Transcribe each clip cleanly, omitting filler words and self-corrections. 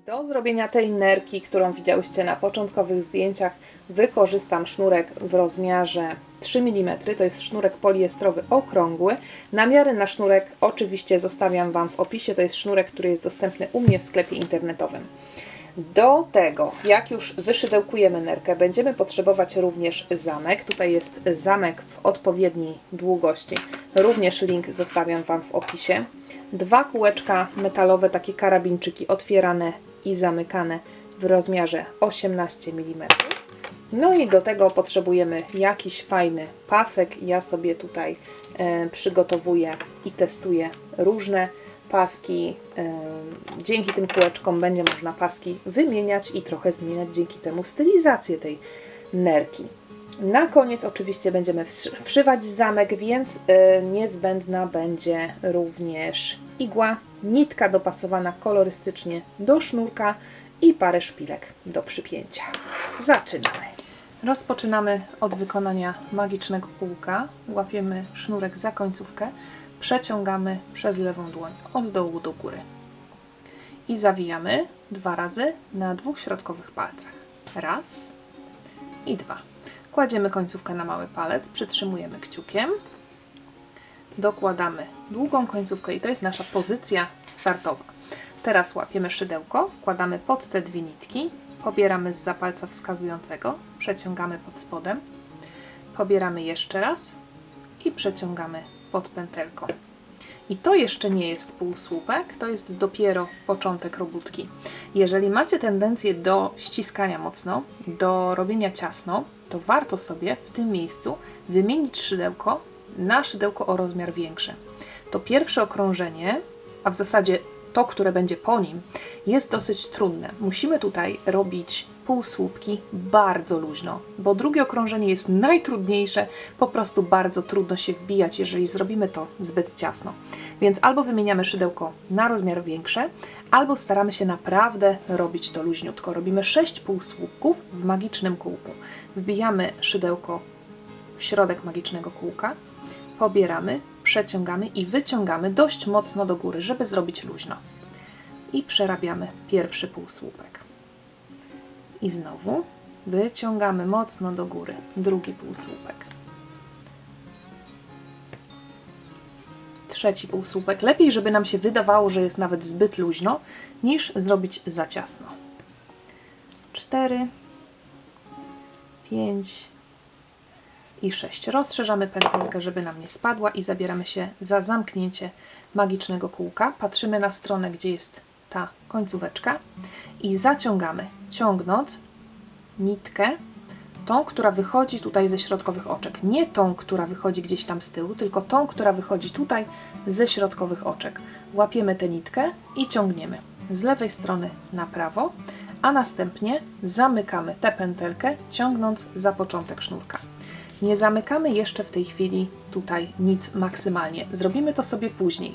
Do zrobienia tej nerki, którą widziałyście na początkowych zdjęciach, wykorzystam sznurek w rozmiarze 3 mm. To jest sznurek poliestrowy okrągły. Namiary na sznurek oczywiście zostawiam Wam w opisie. To jest sznurek, który jest dostępny u mnie w sklepie internetowym. Do tego, jak już wyszydełkujemy nerkę, będziemy potrzebować również zamek. Tutaj jest zamek w odpowiedniej długości. Również link zostawiam Wam w opisie. 2 kółeczka metalowe, takie karabinczyki otwierane i zamykane w rozmiarze 18 mm. No i do tego potrzebujemy jakiś fajny pasek. Ja sobie tutaj przygotowuję i testuję różne paski. Dzięki tym kółeczkom będzie można paski wymieniać i trochę zmieniać dzięki temu stylizację tej nerki. Na koniec oczywiście będziemy wszywać zamek, więc niezbędna będzie również igła, nitka dopasowana kolorystycznie do sznurka i parę szpilek do przypięcia. Zaczynamy. Rozpoczynamy od wykonania magicznego kółka. Łapiemy sznurek za końcówkę, przeciągamy przez lewą dłoń od dołu do góry i zawijamy 2 razy na 2 środkowych palcach. Raz i 2. Kładziemy końcówkę na mały palec, przytrzymujemy kciukiem, dokładamy długą końcówkę i to jest nasza pozycja startowa. Teraz łapiemy szydełko, wkładamy pod te 2 nitki, pobieramy zza palca wskazującego, przeciągamy pod spodem, pobieramy jeszcze raz i przeciągamy pod pętelką. I to jeszcze nie jest półsłupek, to jest dopiero początek robótki. Jeżeli macie tendencję do ściskania mocno, do robienia ciasno, to warto sobie w tym miejscu wymienić szydełko na szydełko o rozmiar większy. To pierwsze okrążenie, a w zasadzie to, które będzie po nim, jest dosyć trudne. Musimy tutaj robić półsłupki bardzo luźno, bo drugie okrążenie jest najtrudniejsze, po prostu bardzo trudno się wbijać, jeżeli zrobimy to zbyt ciasno. Więc albo wymieniamy szydełko na rozmiar większe, albo staramy się naprawdę robić to luźniutko. Robimy 6 półsłupków w magicznym kółku. Wbijamy szydełko w środek magicznego kółka, pobieramy, przeciągamy i wyciągamy dość mocno do góry, żeby zrobić luźno. I przerabiamy pierwszy półsłupek. I znowu wyciągamy mocno do góry drugi półsłupek. Trzeci półsłupek. Lepiej, żeby nam się wydawało, że jest nawet zbyt luźno, niż zrobić za ciasno. 4, 5 i 6. Rozszerzamy pętelkę, żeby nam nie spadła i zabieramy się za zamknięcie magicznego kółka. Patrzymy na stronę, gdzie jest ta końcóweczka i zaciągamy, ciągnąc nitkę, tą, która wychodzi tutaj ze środkowych oczek. Nie tą, która wychodzi gdzieś tam z tyłu, tylko tą, która wychodzi tutaj ze środkowych oczek. Łapiemy tę nitkę i ciągniemy z lewej strony na prawo, a następnie zamykamy tę pętelkę, ciągnąc za początek sznurka. Nie zamykamy jeszcze w tej chwili tutaj nic maksymalnie. Zrobimy to sobie później.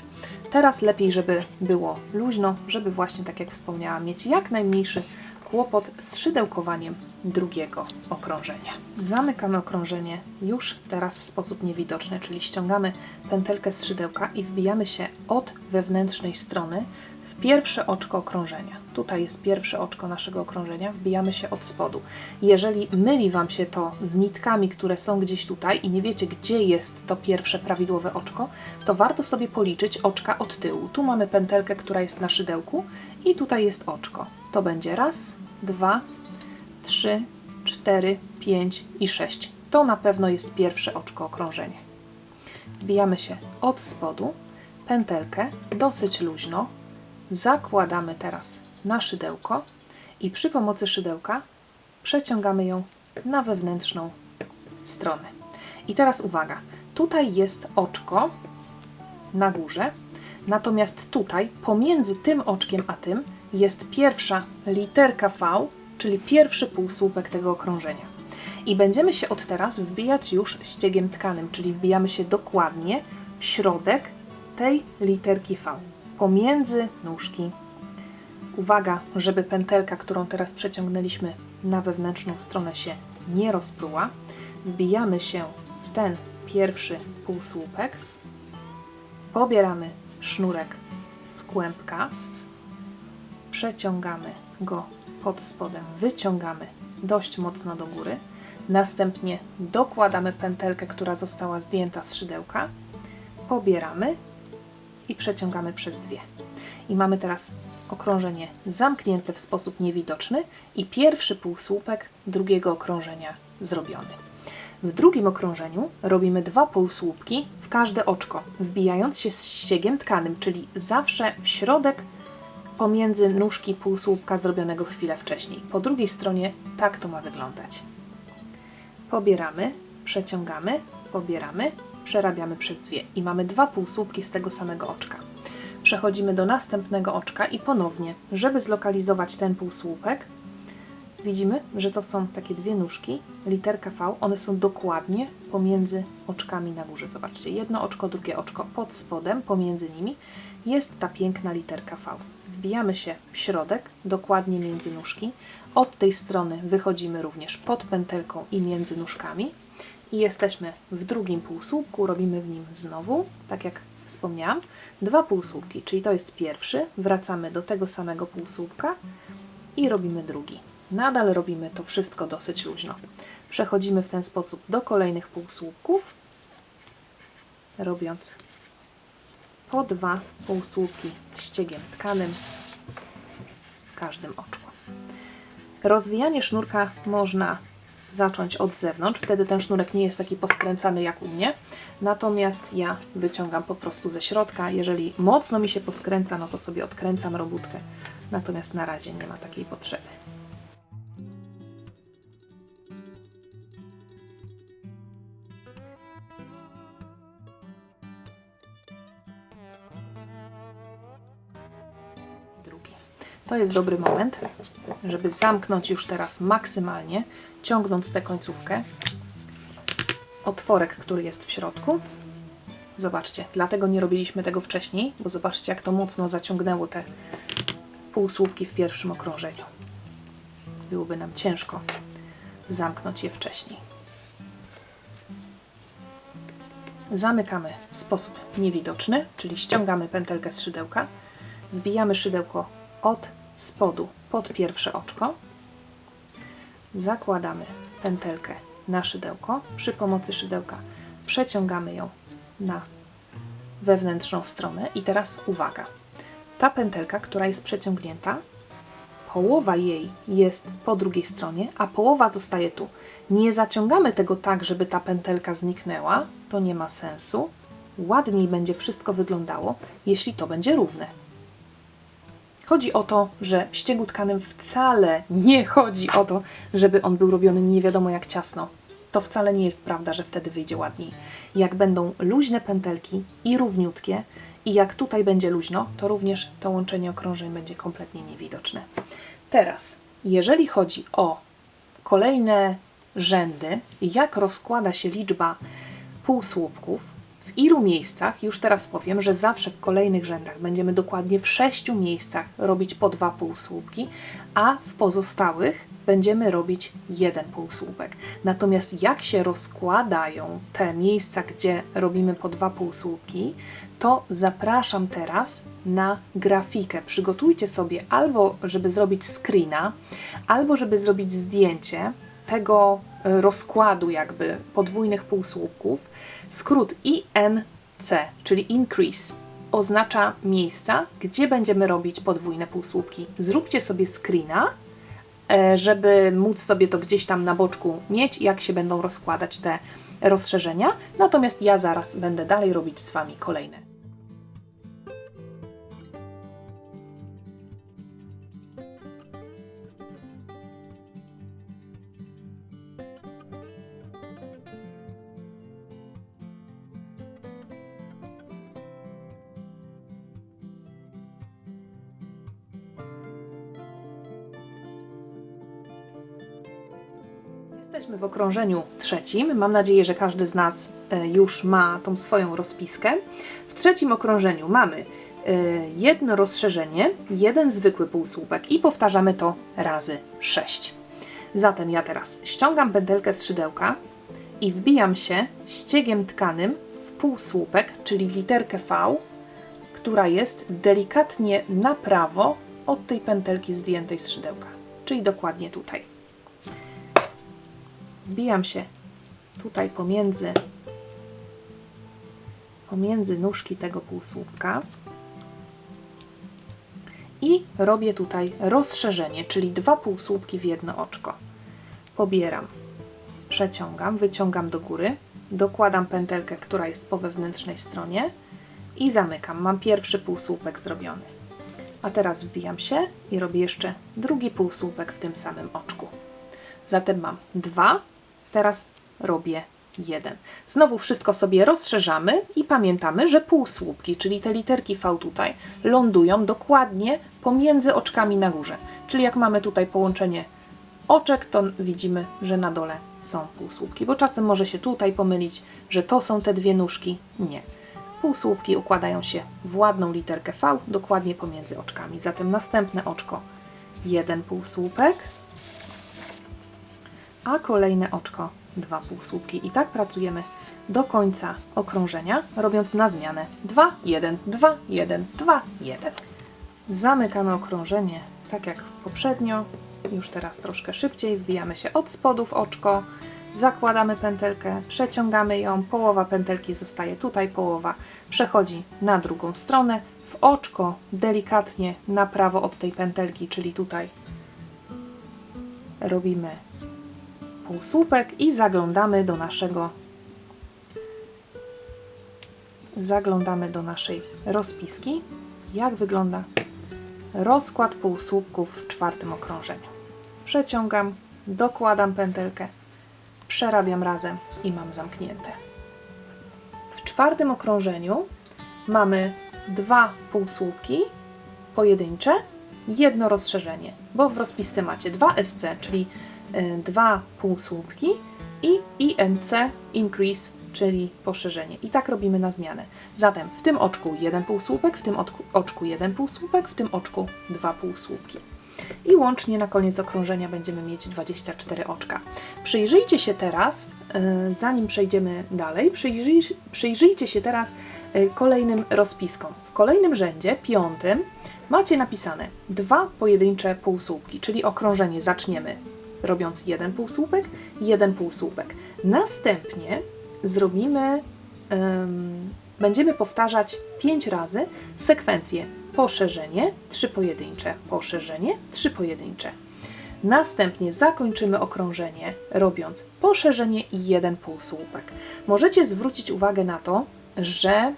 Teraz lepiej, żeby było luźno, żeby właśnie, tak jak wspomniałam, mieć jak najmniejszy kłopot z szydełkowaniem drugiego okrążenia. Zamykamy okrążenie już teraz w sposób niewidoczny, czyli ściągamy pętelkę z szydełka i wbijamy się od wewnętrznej strony w pierwsze oczko okrążenia. Tutaj jest pierwsze oczko naszego okrążenia, wbijamy się od spodu. Jeżeli myli Wam się to z nitkami, które są gdzieś tutaj i nie wiecie, gdzie jest to pierwsze prawidłowe oczko, to warto sobie policzyć oczka od tyłu. Tu mamy pętelkę, która jest na szydełku i tutaj jest oczko. To będzie raz, 2, 3, 4, 5 i 6. To na pewno jest pierwsze oczko okrążenia. Wbijamy się od spodu, pętelkę dosyć luźno, zakładamy teraz na szydełko i przy pomocy szydełka przeciągamy ją na wewnętrzną stronę. I teraz uwaga, tutaj jest oczko na górze, natomiast tutaj pomiędzy tym oczkiem a tym jest pierwsza literka V, czyli pierwszy półsłupek tego okrążenia. I będziemy się od teraz wbijać już ściegiem tkanym, czyli wbijamy się dokładnie w środek tej literki V, pomiędzy nóżki. Uwaga, żeby pętelka, którą teraz przeciągnęliśmy na wewnętrzną stronę, się nie rozpruła. Wbijamy się w ten pierwszy półsłupek, pobieramy sznurek z kłębka, przeciągamy go pod spodem, wyciągamy dość mocno do góry, następnie dokładamy pętelkę, która została zdjęta z szydełka, pobieramy i przeciągamy przez dwie. I mamy teraz okrążenie zamknięte w sposób niewidoczny i pierwszy półsłupek drugiego okrążenia zrobiony. W drugim okrążeniu robimy 2 półsłupki w każde oczko, wbijając się z ściegiem tkanym, czyli zawsze w środek pomiędzy nóżki półsłupka zrobionego chwilę wcześniej. Po drugiej stronie tak to ma wyglądać. Pobieramy, przeciągamy, pobieramy, przerabiamy przez dwie i mamy 2 półsłupki z tego samego oczka. Przechodzimy do następnego oczka i ponownie, żeby zlokalizować ten półsłupek, widzimy, że to są takie dwie nóżki, literka V, one są dokładnie pomiędzy oczkami na górze. Zobaczcie, jedno oczko, drugie oczko pod spodem, pomiędzy nimi jest ta piękna literka V. Wbijamy się w środek, dokładnie między nóżki. Od tej strony wychodzimy również pod pętelką i między nóżkami. I jesteśmy w drugim półsłupku, robimy w nim znowu, tak jak wspomniałam, 2 półsłupki, czyli to jest pierwszy, wracamy do tego samego półsłupka i robimy drugi. Nadal robimy to wszystko dosyć luźno. Przechodzimy w ten sposób do kolejnych półsłupków, robiąc po 2 półsłupki ściegiem tkanym w każdym oczku. Rozwijanie sznurka można zacząć od zewnątrz, wtedy ten sznurek nie jest taki poskręcany jak u mnie, natomiast ja wyciągam po prostu ze środka. Jeżeli mocno mi się poskręca, no to sobie odkręcam robótkę, natomiast na razie nie ma takiej potrzeby. To jest dobry moment, żeby zamknąć już teraz maksymalnie, ciągnąc tę końcówkę, otworek, który jest w środku. Zobaczcie, dlatego nie robiliśmy tego wcześniej, bo zobaczcie, jak to mocno zaciągnęło te półsłupki w pierwszym okrążeniu. Byłoby nam ciężko zamknąć je wcześniej. Zamykamy w sposób niewidoczny, czyli ściągamy pętelkę z szydełka, wbijamy szydełko od spodu pod pierwsze oczko, zakładamy pętelkę na szydełko, przy pomocy szydełka przeciągamy ją na wewnętrzną stronę i teraz uwaga, ta pętelka, która jest przeciągnięta, połowa jej jest po drugiej stronie, a połowa zostaje tu. Nie zaciągamy tego tak, żeby ta pętelka zniknęła, to nie ma sensu. Ładniej będzie wszystko wyglądało, jeśli to będzie równe. Chodzi o to, że w ściegu tkanym wcale nie chodzi o to, żeby on był robiony nie wiadomo jak ciasno. To wcale nie jest prawda, że wtedy wyjdzie ładniej. Jak będą luźne pętelki i równiutkie i jak tutaj będzie luźno, to również to łączenie okrążeń będzie kompletnie niewidoczne. Teraz, jeżeli chodzi o kolejne rzędy, jak rozkłada się liczba półsłupków, w ilu miejscach, już teraz powiem, że zawsze w kolejnych rzędach będziemy dokładnie w 6 miejscach robić po 2 półsłupki, a w pozostałych będziemy robić 1 półsłupek. Natomiast jak się rozkładają te miejsca, gdzie robimy po 2 półsłupki, to zapraszam teraz na grafikę. Przygotujcie sobie albo, żeby zrobić screena, albo żeby zrobić zdjęcie tego rozkładu jakby podwójnych półsłupków. Skrót INC, czyli increase, oznacza miejsca, gdzie będziemy robić podwójne półsłupki. Zróbcie sobie screena, żeby móc sobie to gdzieś tam na boczku mieć, jak się będą rozkładać te rozszerzenia. Natomiast ja zaraz będę dalej robić z Wami kolejne. Jesteśmy w okrążeniu trzecim. Mam nadzieję, że każdy z nas już ma tą swoją rozpiskę. W trzecim okrążeniu mamy jedno rozszerzenie, jeden zwykły półsłupek i powtarzamy to razy 6. Zatem ja teraz ściągam pętelkę z szydełka i wbijam się ściegiem tkanym w półsłupek, czyli literkę V, która jest delikatnie na prawo od tej pętelki zdjętej z szydełka, czyli dokładnie tutaj. Wbijam się tutaj pomiędzy nóżki tego półsłupka i robię tutaj rozszerzenie, czyli 2 półsłupki w jedno oczko. Pobieram, przeciągam, wyciągam do góry, dokładam pętelkę, która jest po wewnętrznej stronie i zamykam. Mam pierwszy półsłupek zrobiony. A teraz wbijam się i robię jeszcze drugi półsłupek w tym samym oczku. Zatem mam 2, teraz robię 1. Znowu wszystko sobie rozszerzamy i pamiętamy, że półsłupki, czyli te literki V tutaj, lądują dokładnie pomiędzy oczkami na górze. Czyli jak mamy tutaj połączenie oczek, to widzimy, że na dole są półsłupki, bo czasem może się tutaj pomylić, że to są te 2 nóżki. Nie. Półsłupki układają się w ładną literkę V dokładnie pomiędzy oczkami. Zatem następne oczko 1 półsłupek, a kolejne oczko 2 półsłupki. I tak pracujemy do końca okrążenia, robiąc na zmianę 2, 1, 2, 1, 2, 1. Zamykamy okrążenie tak jak poprzednio, już teraz troszkę szybciej, wbijamy się od spodu w oczko, zakładamy pętelkę, przeciągamy ją, połowa pętelki zostaje tutaj, połowa przechodzi na drugą stronę, w oczko delikatnie na prawo od tej pętelki, czyli tutaj robimy półsłupek i zaglądamy do naszej rozpiski, jak wygląda rozkład półsłupków w 4. okrążeniu. Przeciągam, dokładam pętelkę, przerabiam razem i mam zamknięte. W 4. okrążeniu mamy 2 półsłupki pojedyncze, 1 rozszerzenie, bo w rozpisce macie 2 SC, czyli 2 półsłupki i INC, increase, czyli poszerzenie. I tak robimy na zmianę. Zatem w tym oczku 1 półsłupek, w tym oczku 1 półsłupek, w tym oczku 2 półsłupki. I łącznie na koniec okrążenia będziemy mieć 24 oczka. Przyjrzyjcie się teraz, zanim przejdziemy dalej, przyjrzyjcie się teraz kolejnym rozpiskom. W kolejnym rzędzie, 5, macie napisane 2 pojedyncze półsłupki, czyli okrążenie zaczniemy robiąc 1 półsłupek, 1 półsłupek. Następnie będziemy powtarzać 5 razy sekwencję poszerzenie, 3 pojedyncze, poszerzenie, 3 pojedyncze. Następnie zakończymy okrążenie robiąc poszerzenie i 1 półsłupek. Możecie zwrócić uwagę na to, że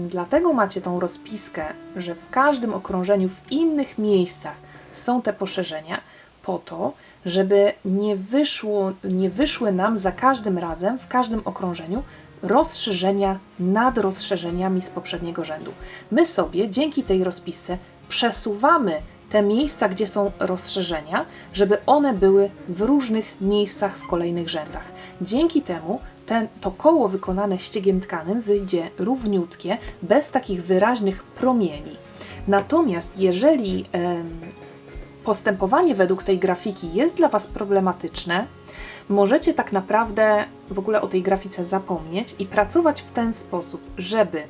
dlatego macie tą rozpiskę, że w każdym okrążeniu w innych miejscach są te poszerzenia, po to, żeby nie wyszły nam za każdym razem, w każdym okrążeniu rozszerzenia nad rozszerzeniami z poprzedniego rzędu. My sobie dzięki tej rozpisce przesuwamy te miejsca, gdzie są rozszerzenia, żeby one były w różnych miejscach w kolejnych rzędach. Dzięki temu to koło wykonane ściegiem tkanym wyjdzie równiutkie, bez takich wyraźnych promieni. Natomiast jeżeli postępowanie według tej grafiki jest dla Was problematyczne, możecie tak naprawdę w ogóle o tej grafice zapomnieć i pracować w ten sposób, żeby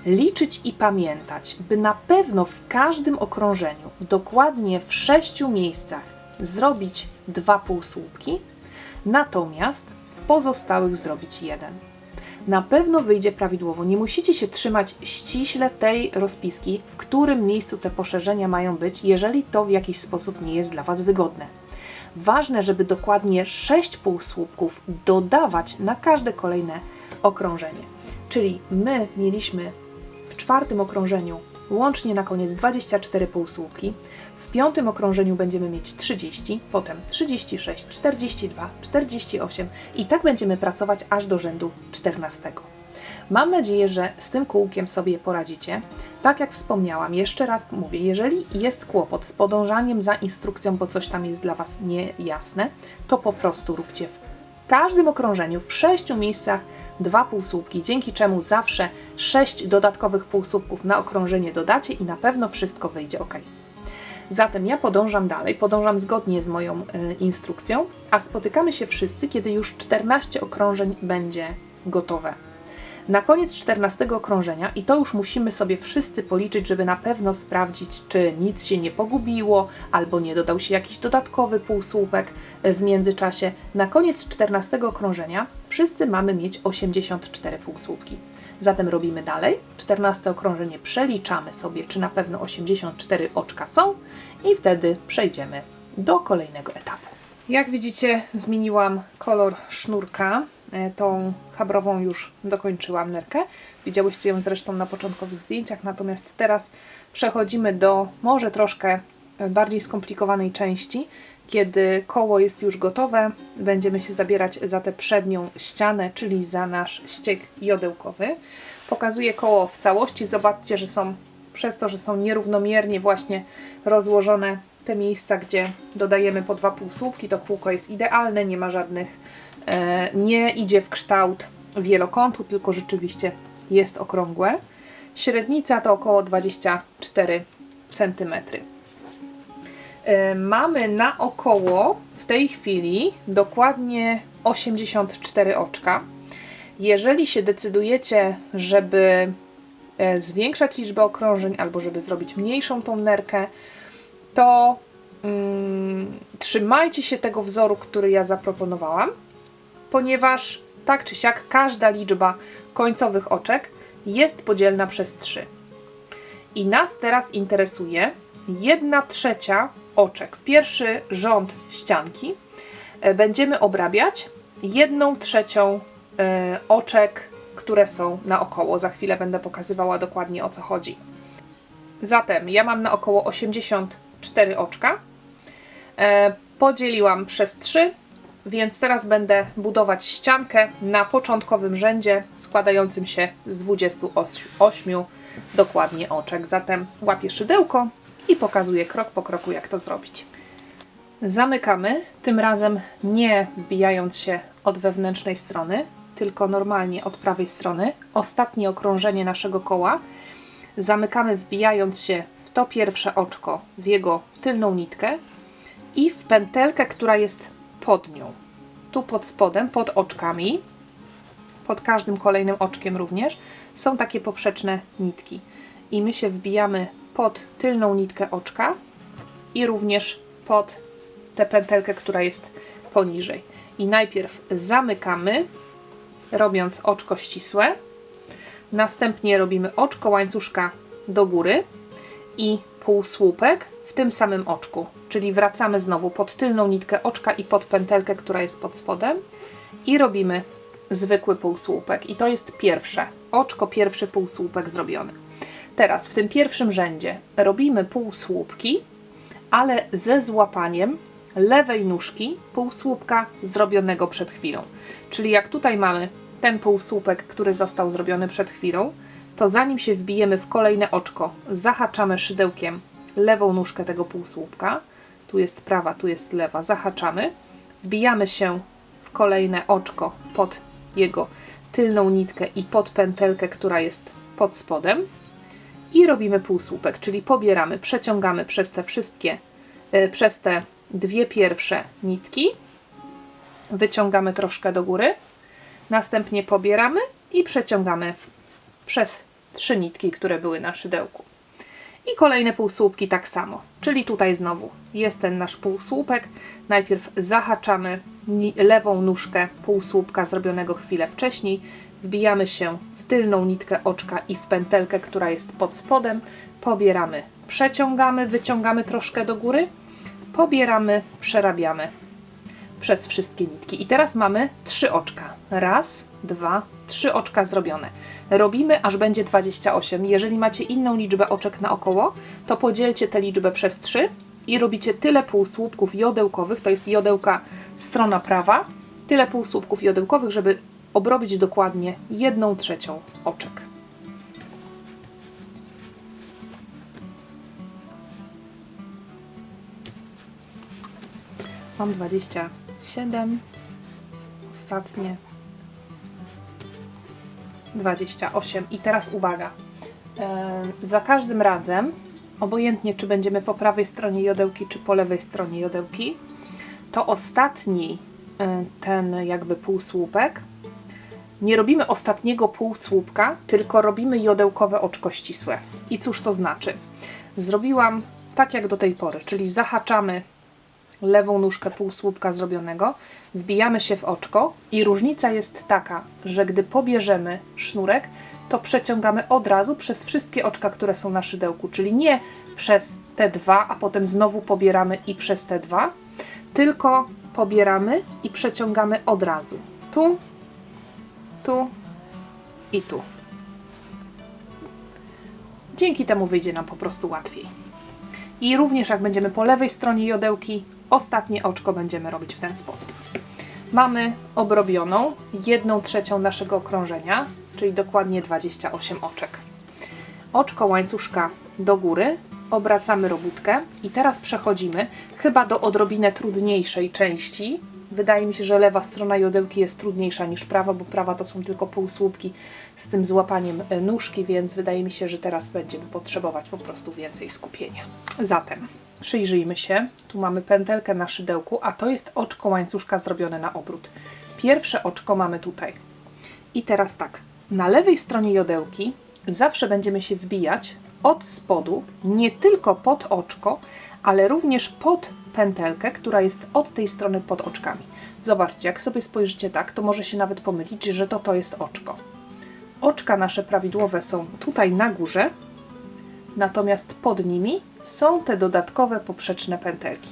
liczyć i pamiętać, by na pewno w każdym okrążeniu, dokładnie w 6 miejscach zrobić 2 półsłupki, natomiast w pozostałych zrobić 1. Na pewno wyjdzie prawidłowo. Nie musicie się trzymać ściśle tej rozpiski, w którym miejscu te poszerzenia mają być, jeżeli to w jakiś sposób nie jest dla Was wygodne. Ważne, żeby dokładnie 6 półsłupków dodawać na każde kolejne okrążenie. Czyli my mieliśmy w 4. okrążeniu łącznie na koniec 24 półsłupki, w 5. okrążeniu będziemy mieć 30, potem 36, 42, 48 i tak będziemy pracować aż do rzędu 14. Mam nadzieję, że z tym kółkiem sobie poradzicie. Tak jak wspomniałam, jeszcze raz mówię, jeżeli jest kłopot z podążaniem za instrukcją, bo coś tam jest dla Was niejasne, to po prostu róbcie w każdym okrążeniu w 6 miejscach 2 półsłupki, dzięki czemu zawsze 6 dodatkowych półsłupków na okrążenie dodacie i na pewno wszystko wyjdzie ok. Zatem ja podążam dalej, podążam zgodnie z moją instrukcją, a spotykamy się wszyscy, kiedy już 14 okrążeń będzie gotowe. Na koniec 14 okrążenia, i to już musimy sobie wszyscy policzyć, żeby na pewno sprawdzić, czy nic się nie pogubiło, albo nie dodał się jakiś dodatkowy półsłupek w międzyczasie. Na koniec 14 okrążenia wszyscy mamy mieć 84 półsłupki. Zatem robimy dalej. 14 okrążenie przeliczamy sobie, czy na pewno 84 oczka są i wtedy przejdziemy do kolejnego etapu. Jak widzicie, zmieniłam kolor sznurka. Tą chabrową już dokończyłam nerkę. Widziałyście ją zresztą na początkowych zdjęciach, natomiast teraz przechodzimy do może troszkę bardziej skomplikowanej części. Kiedy koło jest już gotowe, będziemy się zabierać za tę przednią ścianę, czyli za nasz ściek jodełkowy. Pokazuję koło w całości. Zobaczcie, że są, przez to, że są nierównomiernie właśnie rozłożone te miejsca, gdzie dodajemy po 2 półsłupki, to kółko jest idealne, nie ma żadnych, nie idzie w kształt wielokątu, tylko rzeczywiście jest okrągłe. Średnica to około 24 cm. Mamy naokoło w tej chwili dokładnie 84 oczka. Jeżeli się decydujecie, żeby zwiększać liczbę okrążeń albo żeby zrobić mniejszą tą nerkę, to trzymajcie się tego wzoru, który ja zaproponowałam, ponieważ tak czy siak każda liczba końcowych oczek jest podzielna przez 3. I nas teraz interesuje 1/3 oczek. W pierwszy rząd ścianki będziemy obrabiać 1/3 oczek, które są naokoło. Za chwilę będę pokazywała dokładnie, o co chodzi. Zatem ja mam na około 84 oczka. Podzieliłam przez 3, więc teraz będę budować ściankę na początkowym rzędzie składającym się z 28 dokładnie oczek. Zatem łapię szydełko i pokazuję krok po kroku, jak to zrobić. Zamykamy, tym razem nie wbijając się od wewnętrznej strony, tylko normalnie od prawej strony. Ostatnie okrążenie naszego koła zamykamy, wbijając się w to pierwsze oczko, w jego tylną nitkę i w pętelkę, która jest pod nią. Tu pod spodem, pod oczkami, pod każdym kolejnym oczkiem również, są takie poprzeczne nitki. I my się wbijamy pod tylną nitkę oczka i również pod tę pętelkę, która jest poniżej. I najpierw zamykamy, robiąc oczko ścisłe. Następnie robimy oczko łańcuszka do góry i półsłupek w tym samym oczku. Czyli wracamy znowu pod tylną nitkę oczka i pod pętelkę, która jest pod spodem i robimy zwykły półsłupek. I to jest pierwsze oczko, pierwszy półsłupek zrobiony. Teraz w tym pierwszym rzędzie robimy półsłupki, ale ze złapaniem lewej nóżki półsłupka zrobionego przed chwilą. Czyli jak tutaj mamy ten półsłupek, który został zrobiony przed chwilą, to zanim się wbijemy w kolejne oczko, zahaczamy szydełkiem lewą nóżkę tego półsłupka. Tu jest prawa, tu jest lewa. Zahaczamy, wbijamy się w kolejne oczko pod jego tylną nitkę i pod pętelkę, która jest pod spodem i robimy półsłupek, czyli pobieramy, przeciągamy przez te wszystkie, przez te dwie pierwsze nitki, wyciągamy troszkę do góry, następnie pobieramy i przeciągamy przez 3 nitki, które były na szydełku. I kolejne półsłupki tak samo, czyli tutaj znowu jest ten nasz półsłupek. Najpierw zahaczamy lewą nóżkę półsłupka zrobionego chwilę wcześniej, wbijamy się w tylną nitkę oczka i w pętelkę, która jest pod spodem, pobieramy, przeciągamy, wyciągamy troszkę do góry, pobieramy, przerabiamy przez wszystkie nitki. I teraz mamy 3 oczka. Raz, 2, 3 oczka zrobione. Robimy, aż będzie 28. Jeżeli macie inną liczbę oczek naokoło, to podzielcie tę liczbę przez 3 i robicie tyle półsłupków jodełkowych, to jest jodełka strona prawa, tyle półsłupków jodełkowych, żeby obrobić dokładnie 1/3 oczek. Mam 27, ostatnie 28 i teraz uwaga, za każdym razem, obojętnie czy będziemy po prawej stronie jodełki, czy po lewej stronie jodełki, to ostatni ten jakby półsłupek nie robimy ostatniego półsłupka, tylko robimy jodełkowe oczko ścisłe. I cóż to znaczy? Zrobiłam tak jak do tej pory, czyli zahaczamy lewą nóżkę półsłupka zrobionego, wbijamy się w oczko i różnica jest taka, że gdy pobierzemy sznurek, to przeciągamy od razu przez wszystkie oczka, które są na szydełku, czyli nie przez te dwa, a potem znowu pobieramy i przez te dwa, tylko pobieramy i przeciągamy od razu. Tu, tu i tu. Dzięki temu wyjdzie nam po prostu łatwiej. I również jak będziemy po lewej stronie jodełki, ostatnie oczko będziemy robić w ten sposób. Mamy obrobioną 1/3 naszego okrążenia, czyli dokładnie 28 oczek. Oczko łańcuszka do góry, obracamy robótkę i teraz przechodzimy chyba do odrobinę trudniejszej części. Wydaje mi się, że lewa strona jodełki jest trudniejsza niż prawa, bo prawa to są tylko półsłupki z tym złapaniem nóżki, więc wydaje mi się, że teraz będziemy potrzebować po prostu więcej skupienia. Zatem przyjrzyjmy się. Tu mamy pętelkę na szydełku, a to jest oczko łańcuszka zrobione na obrót. Pierwsze oczko mamy tutaj. I teraz tak, na lewej stronie jodełki zawsze będziemy się wbijać od spodu, nie tylko pod oczko, ale również pod pętelkę, która jest od tej strony pod oczkami. Zobaczcie, jak sobie spojrzycie tak, to może się nawet pomylić, że to jest oczko. Oczka nasze prawidłowe są tutaj na górze, natomiast pod nimi są te dodatkowe poprzeczne pętelki.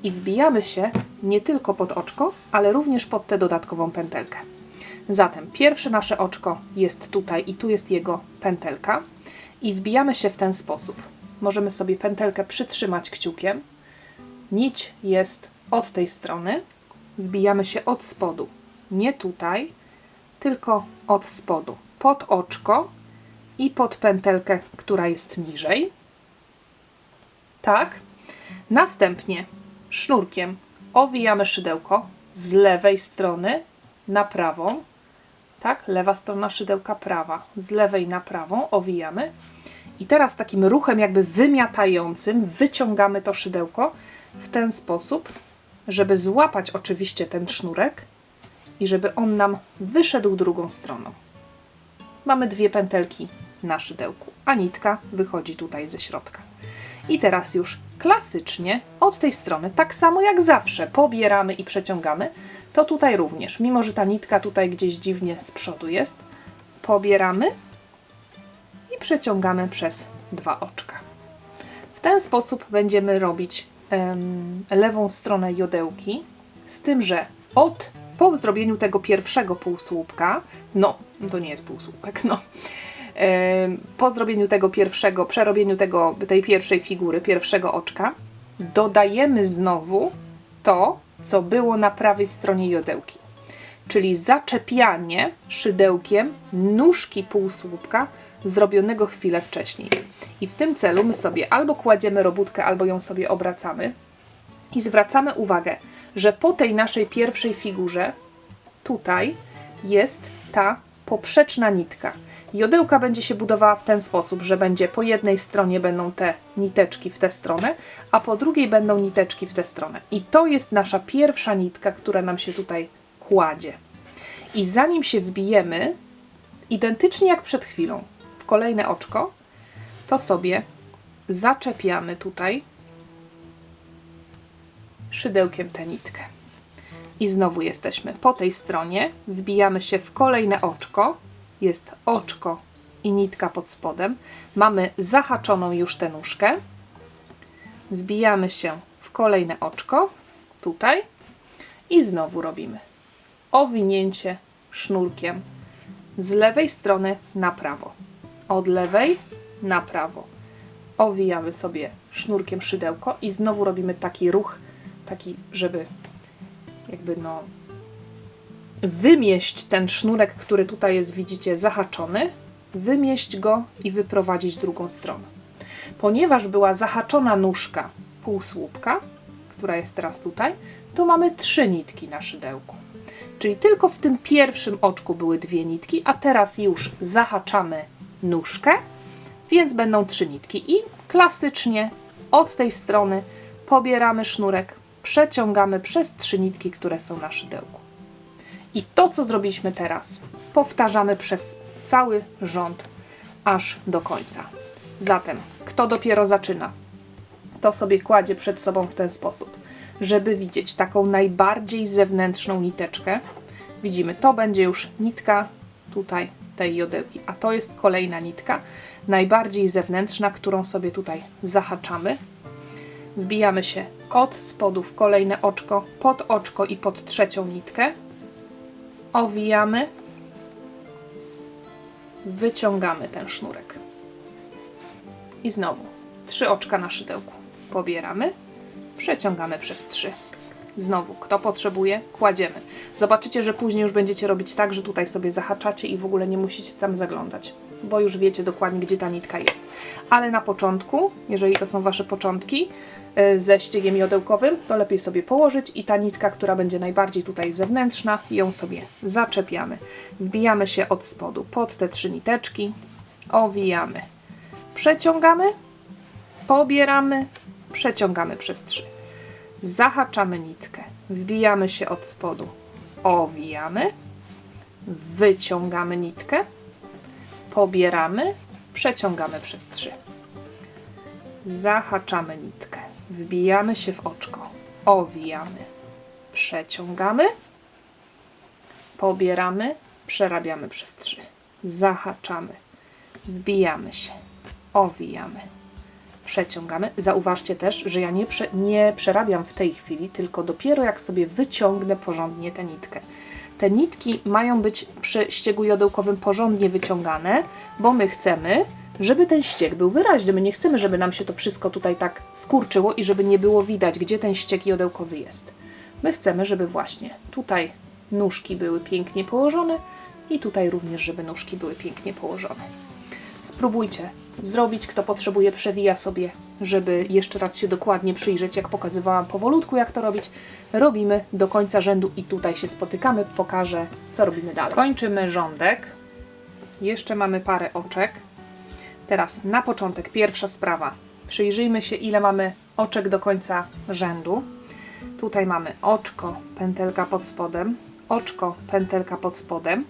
I wbijamy się nie tylko pod oczko, ale również pod tę dodatkową pętelkę. Zatem pierwsze nasze oczko jest tutaj i tu jest jego pętelka i wbijamy się w ten sposób. Możemy sobie pętelkę przytrzymać kciukiem. Nić jest od tej strony. Wbijamy się od spodu. Nie tutaj, tylko od spodu. Pod oczko i pod pętelkę, która jest niżej. Tak. Następnie sznurkiem owijamy szydełko z lewej strony na prawą. Tak, lewa strona szydełka prawa. Z lewej na prawą owijamy. I teraz takim ruchem jakby wymiatającym wyciągamy to szydełko w ten sposób, żeby złapać oczywiście ten sznurek i żeby on nam wyszedł drugą stroną. Mamy dwie pętelki na szydełku, a nitka wychodzi tutaj ze środka. I teraz już klasycznie od tej strony, tak samo jak zawsze, pobieramy i przeciągamy, to tutaj również, mimo że ta nitka tutaj gdzieś dziwnie z przodu jest, pobieramy i przeciągamy przez dwa oczka. W ten sposób będziemy robić lewą stronę jodełki, z tym, że po zrobieniu tego pierwszego półsłupka, no to nie jest półsłupek, no, po zrobieniu tego pierwszego, przerobieniu tej pierwszej figury, pierwszego oczka, dodajemy znowu to, co było na prawej stronie jodełki, czyli zaczepianie szydełkiem nóżki półsłupka zrobionego chwilę wcześniej. I w tym celu my sobie albo kładziemy robótkę, albo ją sobie obracamy i zwracamy uwagę, że po tej naszej pierwszej figurze tutaj jest ta poprzeczna nitka. Jodełka będzie się budowała w ten sposób, że będzie po jednej stronie będą te niteczki w tę stronę, a po drugiej będą niteczki w tę stronę. I to jest nasza pierwsza nitka, która nam się tutaj kładzie. I zanim się wbijemy, identycznie jak przed chwilą, w kolejne oczko, to sobie zaczepiamy tutaj szydełkiem tę nitkę. I znowu jesteśmy po tej stronie, wbijamy się w kolejne oczko, jest oczko i nitka pod spodem, mamy zahaczoną już tę nóżkę, wbijamy się w kolejne oczko, tutaj i znowu robimy owinięcie sznurkiem z lewej strony na prawo, od lewej na prawo. Owijamy sobie sznurkiem szydełko i znowu robimy taki ruch, taki, żeby jakby no wymieść ten sznurek, który tutaj jest, widzicie, zahaczony, wymieść go i wyprowadzić drugą stronę. Ponieważ była zahaczona nóżka półsłupka, która jest teraz tutaj, to mamy 3 nitki na szydełku. Czyli tylko w tym pierwszym oczku były 2 nitki, a teraz już zahaczamy nóżkę, więc będą 3 nitki. I klasycznie od tej strony pobieramy sznurek, przeciągamy przez 3 nitki, które są na szydełku. I to, co zrobiliśmy teraz, powtarzamy przez cały rząd aż do końca. Zatem, kto dopiero zaczyna, to sobie kładzie przed sobą w ten sposób, żeby widzieć taką najbardziej zewnętrzną niteczkę. Widzimy, to będzie już nitka tutaj tej jodełki, a to jest kolejna nitka, najbardziej zewnętrzna, którą sobie tutaj zahaczamy. Wbijamy się od spodu w kolejne oczko i pod trzecią nitkę. Owijamy, wyciągamy ten sznurek. I znowu 3 oczka na szydełku. Pobieramy, przeciągamy przez 3. Znowu, kto potrzebuje, kładziemy. Zobaczycie, że później już będziecie robić tak, że tutaj sobie zahaczacie i w ogóle nie musicie tam zaglądać, bo już wiecie dokładnie, gdzie ta nitka jest. Ale na początku, jeżeli to są Wasze początki ze ściegiem jodełkowym, to lepiej sobie położyć i ta nitka, która będzie najbardziej tutaj zewnętrzna, ją sobie zaczepiamy. Wbijamy się od spodu pod te 3 niteczki, owijamy, przeciągamy, pobieramy, przeciągamy przez 3. Zahaczamy nitkę, wbijamy się od spodu, owijamy, wyciągamy nitkę, pobieramy, przeciągamy przez 3. Zahaczamy nitkę, wbijamy się w oczko, owijamy, przeciągamy, pobieramy, przerabiamy przez 3. Zahaczamy, wbijamy się, owijamy, przeciągamy. Zauważcie też, że ja nie przerabiam w tej chwili, tylko dopiero jak sobie wyciągnę porządnie tę nitkę. Te nitki mają być przy ściegu jodełkowym porządnie wyciągane, bo my chcemy, żeby ten ścieg był wyraźny. My nie chcemy, żeby nam się to wszystko tutaj tak skurczyło i żeby nie było widać, gdzie ten ścieg jodełkowy jest. My chcemy, żeby właśnie tutaj nóżki były pięknie położone i tutaj również, żeby nóżki były pięknie położone. Spróbujcie zrobić, kto potrzebuje, przewija sobie, żeby jeszcze raz się dokładnie przyjrzeć, jak pokazywałam powolutku, jak to robić. Robimy do końca rzędu i tutaj się spotykamy, pokażę, co robimy dalej. Kończymy rządek, jeszcze mamy parę oczek. Teraz na początek pierwsza sprawa. Przyjrzyjmy się, ile mamy oczek do końca rzędu. Tutaj mamy oczko, pętelka pod spodem, oczko, pętelka pod spodem.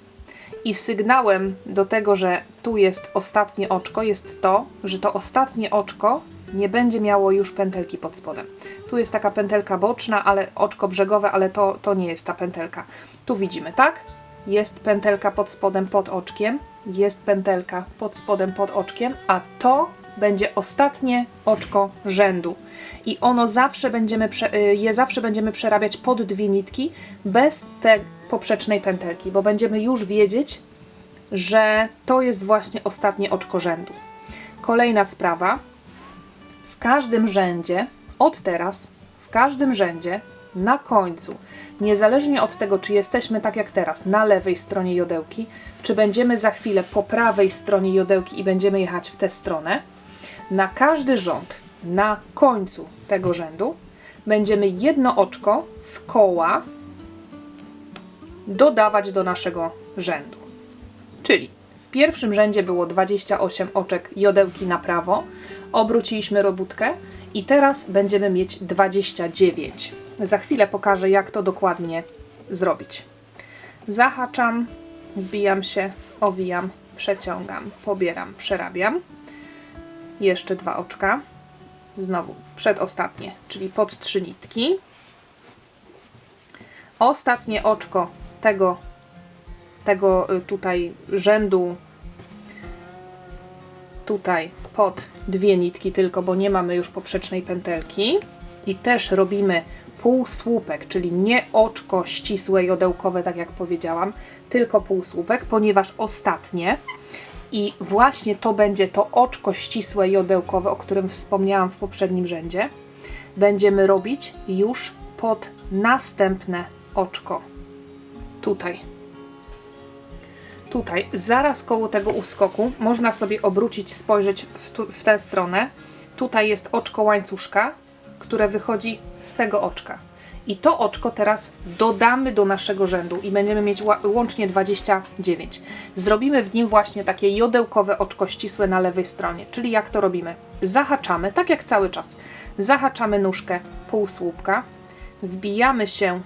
I sygnałem do tego, że tu jest ostatnie oczko, jest to, że to ostatnie oczko nie będzie miało już pętelki pod spodem. Tu jest taka pętelka boczna, ale oczko brzegowe, ale to nie jest ta pętelka. Tu widzimy, tak? Jest pętelka pod spodem, pod oczkiem, jest pętelka pod spodem, pod oczkiem, a to będzie ostatnie oczko rzędu. I ono zawsze będziemy przerabiać pod 2 nitki bez tej poprzecznej pętelki, bo będziemy już wiedzieć, że to jest właśnie ostatnie oczko rzędu. Kolejna sprawa. W każdym rzędzie, od teraz, w każdym rzędzie, na końcu, niezależnie od tego, czy jesteśmy tak jak teraz na lewej stronie jodełki, czy będziemy za chwilę po prawej stronie jodełki i będziemy jechać w tę stronę, na każdy rząd, na końcu tego rzędu, będziemy jedno oczko z koła dodawać do naszego rzędu. Czyli w pierwszym rzędzie było 28 oczek jodełki na prawo, obróciliśmy robótkę i teraz będziemy mieć 29. Za chwilę pokażę, jak to dokładnie zrobić. Zahaczam, wbijam się, owijam, przeciągam, pobieram, przerabiam. Jeszcze 2 oczka. Znowu przedostatnie, czyli pod 3 nitki. Ostatnie oczko tego tutaj rzędu, tutaj pod 2 nitki tylko, bo nie mamy już poprzecznej pętelki. I też robimy półsłupek, czyli nie oczko ścisłe jodełkowe, tak jak powiedziałam, tylko półsłupek, ponieważ ostatnie i właśnie to będzie to oczko ścisłe jodełkowe, o którym wspomniałam w poprzednim rzędzie, będziemy robić już pod następne oczko. Tutaj, zaraz koło tego uskoku, można sobie obrócić, spojrzeć w tę stronę. Tutaj jest oczko łańcuszka, które wychodzi z tego oczka. I to oczko teraz dodamy do naszego rzędu i będziemy mieć łącznie 29. Zrobimy w nim właśnie takie jodełkowe oczko ścisłe na lewej stronie. Czyli jak to robimy? Zahaczamy, tak jak cały czas. Zahaczamy nóżkę półsłupka, wbijamy się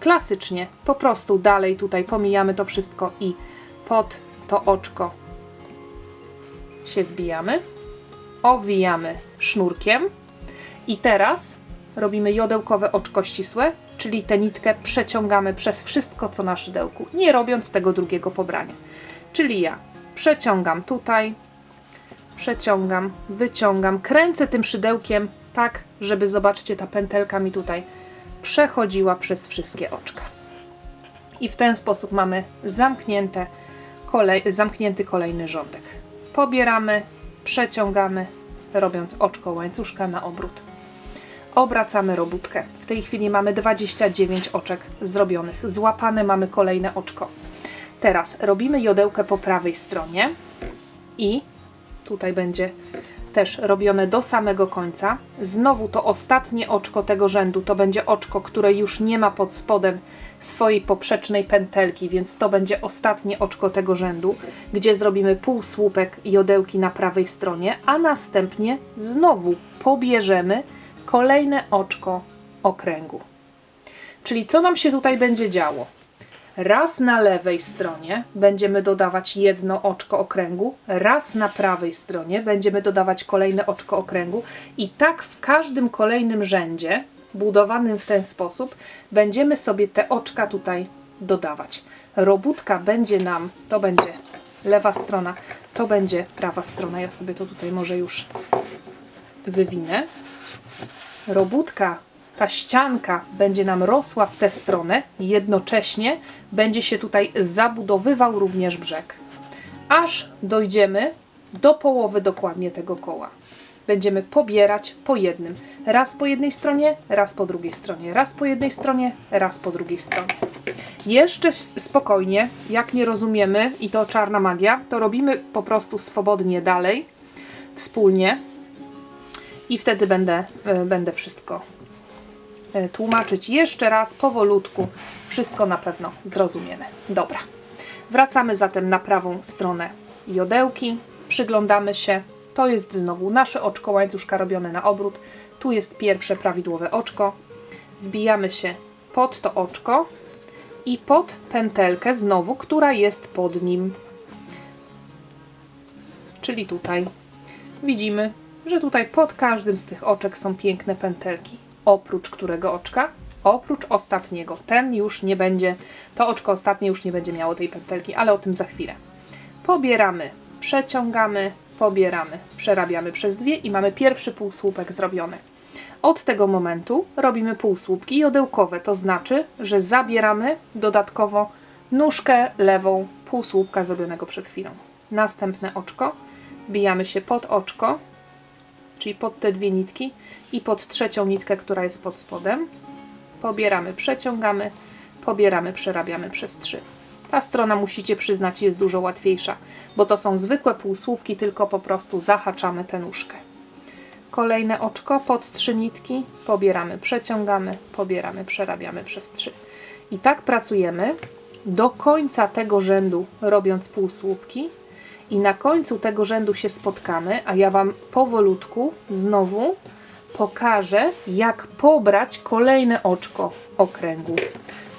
klasycznie, po prostu dalej tutaj pomijamy to wszystko i pod to oczko się wbijamy, owijamy sznurkiem i teraz robimy jodełkowe oczko ścisłe, czyli tę nitkę przeciągamy przez wszystko, co na szydełku, nie robiąc tego drugiego pobrania. Czyli ja przeciągam tutaj, przeciągam, wyciągam, kręcę tym szydełkiem tak, żeby, zobaczcie, ta pętelka mi tutaj przechodziła przez wszystkie oczka. I w ten sposób mamy zamknięty kolejny rządek. Pobieramy, przeciągamy, robiąc oczko łańcuszka na obrót. Obracamy robótkę. W tej chwili mamy 29 oczek zrobionych. Złapane mamy kolejne oczko. Teraz robimy jodełkę po prawej stronie i tutaj będzie też robione do samego końca. Znowu to ostatnie oczko tego rzędu to będzie oczko, które już nie ma pod spodem swojej poprzecznej pętelki, więc to będzie ostatnie oczko tego rzędu, gdzie zrobimy półsłupek jodełki na prawej stronie, a następnie znowu pobierzemy kolejne oczko okręgu. Czyli co nam się tutaj będzie działo? Raz na lewej stronie będziemy dodawać jedno oczko okręgu, raz na prawej stronie będziemy dodawać kolejne oczko okręgu i tak w każdym kolejnym rzędzie, budowanym w ten sposób, będziemy sobie te oczka tutaj dodawać. Robótka będzie nam, to będzie lewa strona, to będzie prawa strona. Ja sobie to tutaj może już wywinę. Robótka, ta ścianka będzie nam rosła w tę stronę, jednocześnie będzie się tutaj zabudowywał również brzeg. Aż dojdziemy do połowy dokładnie tego koła. Będziemy pobierać po jednym. Raz po jednej stronie, raz po drugiej stronie. Raz po jednej stronie, raz po drugiej stronie. Jeszcze spokojnie, jak nie rozumiemy i to czarna magia, to robimy po prostu swobodnie dalej, wspólnie i wtedy będę wszystko tłumaczyć jeszcze raz, powolutku. Wszystko na pewno zrozumiemy. Dobra. Wracamy zatem na prawą stronę jodełki. Przyglądamy się. To jest znowu nasze oczko łańcuszka robione na obrót. Tu jest pierwsze prawidłowe oczko. Wbijamy się pod to oczko i pod pętelkę znowu, która jest pod nim. Czyli tutaj widzimy, że tutaj pod każdym z tych oczek są piękne pętelki. Oprócz którego oczka? Oprócz ostatniego. Ten już nie będzie, to oczko ostatnie już nie będzie miało tej pętelki, ale o tym za chwilę. Pobieramy, przeciągamy, pobieramy, przerabiamy przez dwie i mamy pierwszy półsłupek zrobiony. Od tego momentu robimy półsłupki jodełkowe, to znaczy, że zabieramy dodatkowo nóżkę lewą półsłupka zrobionego przed chwilą. Następne oczko, wbijamy się pod oczko, czyli pod te dwie nitki i pod trzecią nitkę, która jest pod spodem. Pobieramy, przeciągamy, pobieramy, przerabiamy przez 3. Ta strona, musicie przyznać, jest dużo łatwiejsza, bo to są zwykłe półsłupki, tylko po prostu zahaczamy tę nóżkę. Kolejne oczko pod 3 nitki, pobieramy, przeciągamy, pobieramy, przerabiamy przez 3. I tak pracujemy do końca tego rzędu, robiąc półsłupki. I na końcu tego rzędu się spotkamy, a ja Wam powolutku znowu pokażę, jak pobrać kolejne oczko okręgu.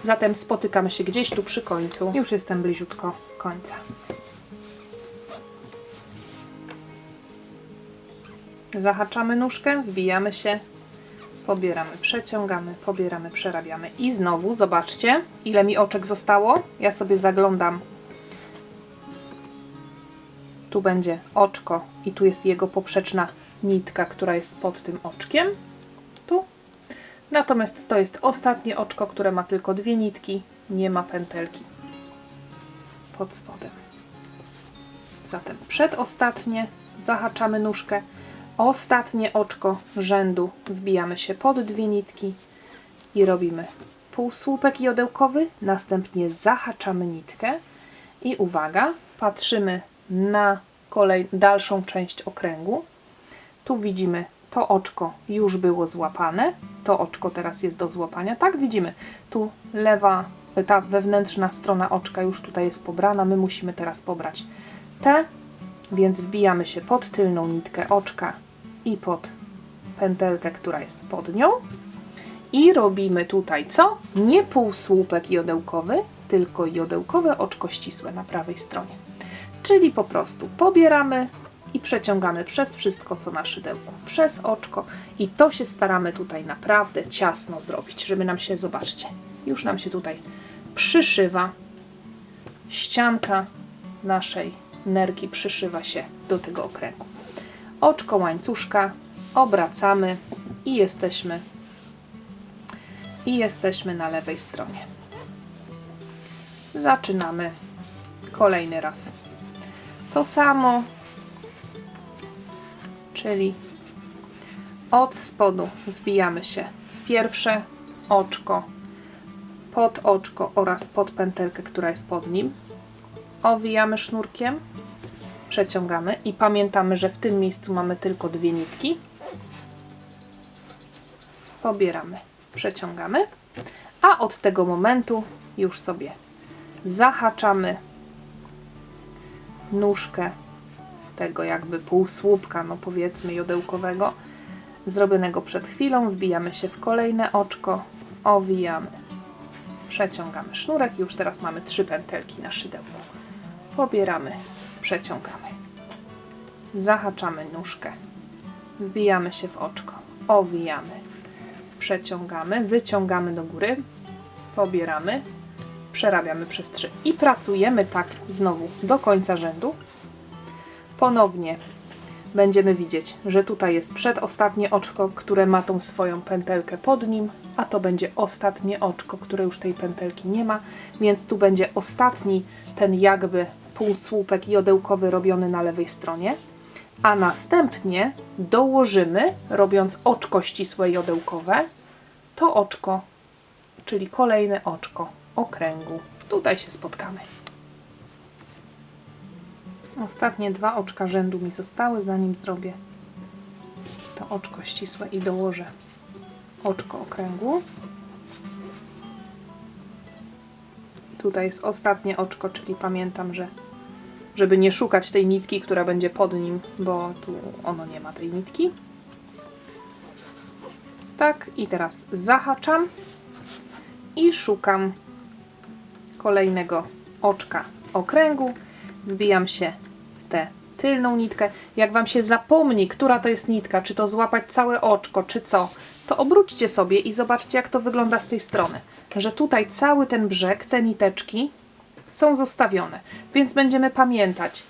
Zatem spotykamy się gdzieś tu przy końcu. Już jestem bliziutko końca. Zahaczamy nóżkę, wbijamy się, pobieramy, przeciągamy, pobieramy, przerabiamy. I znowu zobaczcie, ile mi oczek zostało. Ja sobie zaglądam. Tu będzie oczko i tu jest jego poprzeczna nitka, która jest pod tym oczkiem. Tu. Natomiast to jest ostatnie oczko, które ma tylko 2 nitki, nie ma pętelki pod spodem. Zatem przedostatnie zahaczamy nóżkę, ostatnie oczko rzędu wbijamy się pod 2 nitki i robimy półsłupek jodełkowy, następnie zahaczamy nitkę i uwaga, patrzymy na dalszą część okręgu. Tu widzimy, to oczko już było złapane, to oczko teraz jest do złapania. Tak, widzimy, tu lewa, ta wewnętrzna strona oczka już tutaj jest pobrana, my musimy teraz pobrać tę, więc wbijamy się pod tylną nitkę oczka i pod pętelkę, która jest pod nią I robimy tutaj co? Nie półsłupek jodełkowy, tylko jodełkowe oczko ścisłe na prawej stronie. Czyli po prostu pobieramy i przeciągamy przez wszystko, co na szydełku, przez oczko i to się staramy tutaj naprawdę ciasno zrobić, żeby nam się, zobaczcie, już nam się tutaj przyszywa, ścianka naszej nerki przyszywa się do tego okręgu. Oczko łańcuszka obracamy i jesteśmy na lewej stronie. Zaczynamy kolejny raz. To samo, czyli od spodu wbijamy się w pierwsze oczko, pod oczko oraz pod pętelkę, która jest pod nim. Owijamy sznurkiem, przeciągamy i pamiętamy, że w tym miejscu mamy tylko 2 nitki. Pobieramy, przeciągamy, a od tego momentu już sobie zahaczamy nóżkę tego jakby półsłupka, no powiedzmy jodełkowego, zrobionego przed chwilą, wbijamy się w kolejne oczko, owijamy, przeciągamy sznurek i już teraz mamy 3 pętelki na szydełku. Pobieramy, przeciągamy, zahaczamy nóżkę, wbijamy się w oczko, owijamy, przeciągamy, wyciągamy do góry, pobieramy, przerabiamy przez 3 i pracujemy tak znowu do końca rzędu. Ponownie będziemy widzieć, że tutaj jest przedostatnie oczko, które ma tą swoją pętelkę pod nim, a to będzie ostatnie oczko, które już tej pętelki nie ma, więc tu będzie ostatni ten jakby półsłupek jodełkowy robiony na lewej stronie, a następnie dołożymy, robiąc oczko ścisłe jodełkowe, to oczko, czyli kolejne oczko okręgu. Tutaj się spotkamy. Ostatnie 2 oczka rzędu mi zostały, zanim zrobię to oczko ścisłe i dołożę oczko okręgu. Tutaj jest ostatnie oczko, czyli pamiętam, że żeby nie szukać tej nitki, która będzie pod nim, bo tu ono nie ma tej nitki. Tak, i teraz zahaczam i szukam kolejnego oczka okręgu. Wbijam się w tę tylną nitkę. Jak Wam się zapomni, która to jest nitka, czy to złapać całe oczko, czy co, to obróćcie sobie i zobaczcie, jak to wygląda z tej strony. Że tutaj cały ten brzeg, te niteczki są zostawione, więc będziemy pamiętać,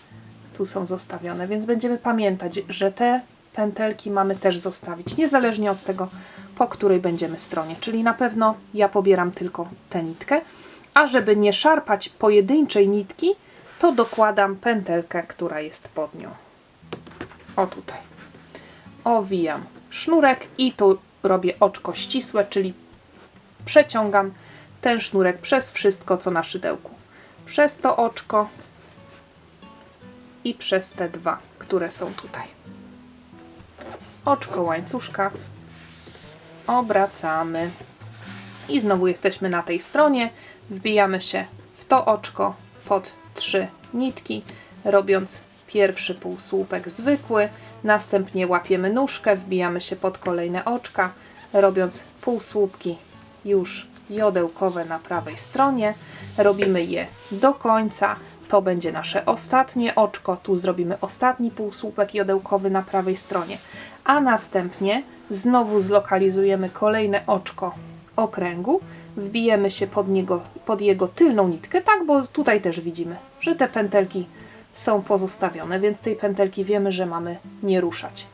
tu są zostawione, więc będziemy pamiętać, że te pętelki mamy też zostawić, niezależnie od tego, po której będziemy stronie. Czyli na pewno ja pobieram tylko tę nitkę, a żeby nie szarpać pojedynczej nitki, to dokładam pętelkę, która jest pod nią. O tutaj. Owijam sznurek i tu robię oczko ścisłe, czyli przeciągam ten sznurek przez wszystko, co na szydełku. Przez to oczko i przez te 2, które są tutaj. Oczko łańcuszka obracamy i znowu jesteśmy na tej stronie. Wbijamy się w to oczko pod 3 nitki, robiąc pierwszy półsłupek zwykły, następnie łapiemy nóżkę, wbijamy się pod kolejne oczka, robiąc półsłupki już jodełkowe na prawej stronie. Robimy je do końca. To będzie nasze ostatnie oczko. Tu zrobimy ostatni półsłupek jodełkowy na prawej stronie. A następnie znowu zlokalizujemy kolejne oczko okręgu. Wbijemy się pod jego tylną nitkę, tak, bo tutaj też widzimy, że te pętelki są pozostawione, więc tej pętelki wiemy, że mamy nie ruszać.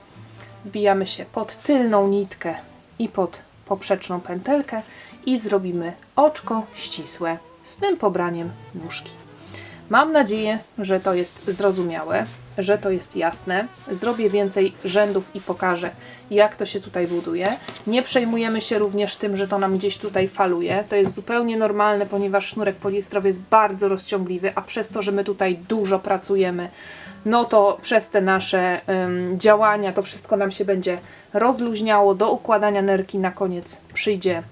Wbijamy się pod tylną nitkę i pod poprzeczną pętelkę i zrobimy oczko ścisłe z tym pobraniem nóżki. Mam nadzieję, że to jest zrozumiałe, że to jest jasne. Zrobię więcej rzędów i pokażę, jak to się tutaj buduje. Nie przejmujemy się również tym, że to nam gdzieś tutaj faluje. To jest zupełnie normalne, ponieważ sznurek poliestrowy jest bardzo rozciągliwy, a przez to, że my tutaj dużo pracujemy, no to przez te nasze działania to wszystko nam się będzie rozluźniało. Do układania nerki na koniec przyjdzie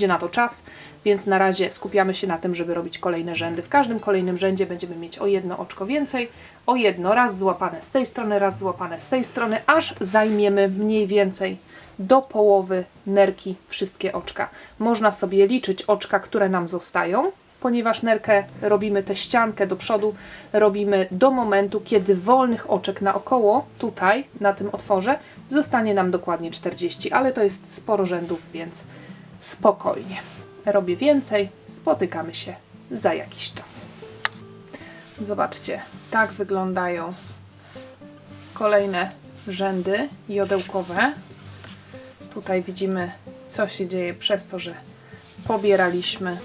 na to czas, więc na razie skupiamy się na tym, żeby robić kolejne rzędy. W każdym kolejnym rzędzie będziemy mieć o jedno oczko więcej, o jedno raz złapane z tej strony, raz złapane z tej strony, aż zajmiemy mniej więcej do połowy nerki wszystkie oczka. Można sobie liczyć oczka, które nam zostają, ponieważ nerkę robimy tę ściankę do przodu, robimy do momentu, kiedy wolnych oczek naokoło, tutaj, na tym otworze, zostanie nam dokładnie 40, ale to jest sporo rzędów, więc spokojnie. Robię więcej, spotykamy się za jakiś czas. Zobaczcie, tak wyglądają kolejne rzędy jodełkowe. Tutaj widzimy, co się dzieje przez to, że pobieraliśmy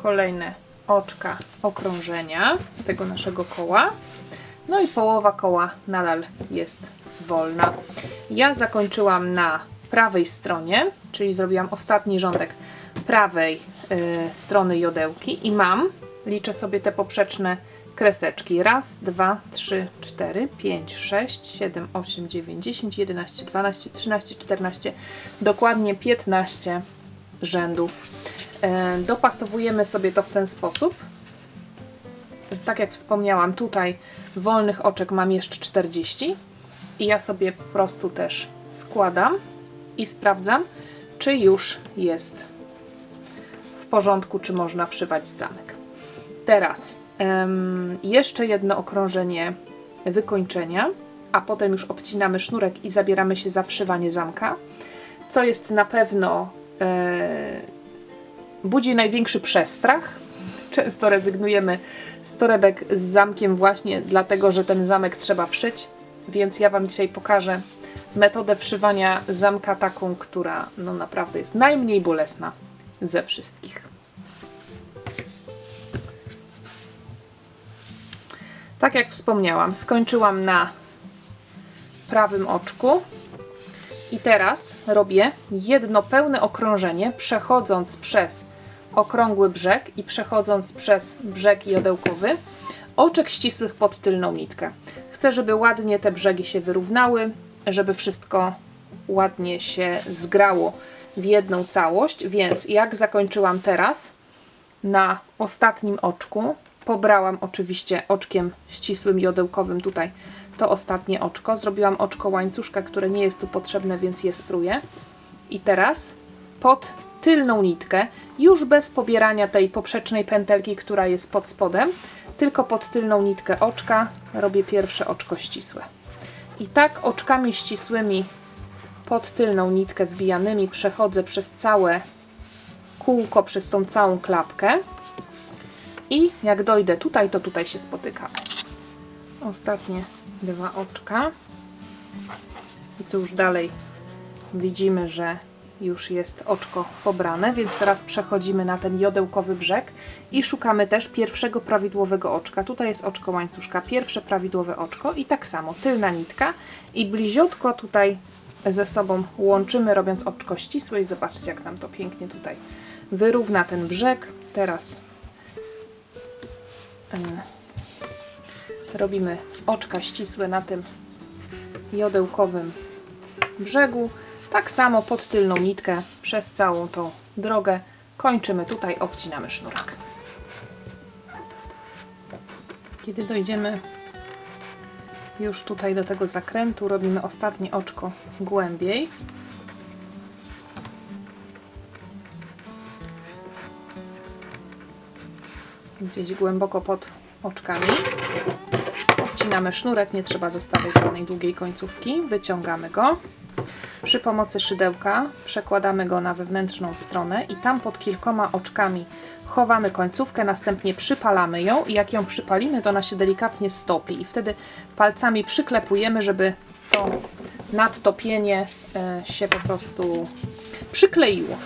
kolejne oczka okrążenia tego naszego koła. No i połowa koła nadal jest wolna. Ja zakończyłam na prawej stronie, czyli zrobiłam ostatni rządek prawej strony jodełki i mam, liczę sobie te poprzeczne kreseczki. Raz, 2, 3, 4, 5, 6, 7, 8, 9, 10, 11, 12, 13, 14, dokładnie 15 rzędów. Dopasowujemy sobie to w ten sposób. Tak jak wspomniałam, tutaj wolnych oczek mam jeszcze 40 i ja sobie po prostu też składam i sprawdzam, czy już jest w porządku, czy można wszywać zamek. Teraz jeszcze jedno okrążenie wykończenia, a potem już obcinamy sznurek i zabieramy się za wszywanie zamka, co jest na pewno budzi największy przestrach. Często rezygnujemy z torebek z zamkiem właśnie dlatego, że ten zamek trzeba wszyć, więc ja Wam dzisiaj pokażę metodę wszywania zamka taką, która no naprawdę jest najmniej bolesna ze wszystkich. Tak jak wspomniałam, skończyłam na prawym oczku i teraz robię jedno pełne okrążenie, przechodząc przez okrągły brzeg i przechodząc przez brzeg jodełkowy oczek ścisłych pod tylną nitkę. Chcę, żeby ładnie te brzegi się wyrównały, żeby wszystko ładnie się zgrało w jedną całość, więc jak zakończyłam teraz na ostatnim oczku, pobrałam oczywiście oczkiem ścisłym jodełkowym tutaj to ostatnie oczko, zrobiłam oczko łańcuszka, które nie jest tu potrzebne, więc je spróję i teraz pod tylną nitkę, już bez pobierania tej poprzecznej pętelki, która jest pod spodem, tylko pod tylną nitkę oczka robię pierwsze oczko ścisłe. I tak oczkami ścisłymi pod tylną nitkę wbijanymi przechodzę przez całe kółko, przez tą całą klapkę i jak dojdę tutaj, to tutaj się spotykamy. Ostatnie dwa oczka i tu już dalej widzimy, że już jest oczko pobrane, więc teraz przechodzimy na ten jodełkowy brzeg i szukamy też pierwszego prawidłowego oczka. Tutaj jest oczko łańcuszka, pierwsze prawidłowe oczko i tak samo tylna nitka i bliziutko tutaj ze sobą łączymy, robiąc oczko ścisłe i zobaczcie, jak nam to pięknie tutaj wyrówna ten brzeg. Teraz robimy oczka ścisłe na tym jodełkowym brzegu. Tak samo pod tylną nitkę przez całą tą drogę kończymy tutaj, obcinamy sznurek. Kiedy dojdziemy już tutaj do tego zakrętu, robimy ostatnie oczko głębiej. Gdzieś głęboko pod oczkami. Obcinamy sznurek, nie trzeba zostawiać żadnej długiej końcówki. Wyciągamy go. Przy pomocy szydełka przekładamy go na wewnętrzną stronę i tam pod kilkoma oczkami chowamy końcówkę, następnie przypalamy ją i jak ją przypalimy, to ona się delikatnie stopi i wtedy palcami przyklepujemy, żeby to nadtopienie się po prostu przykleiło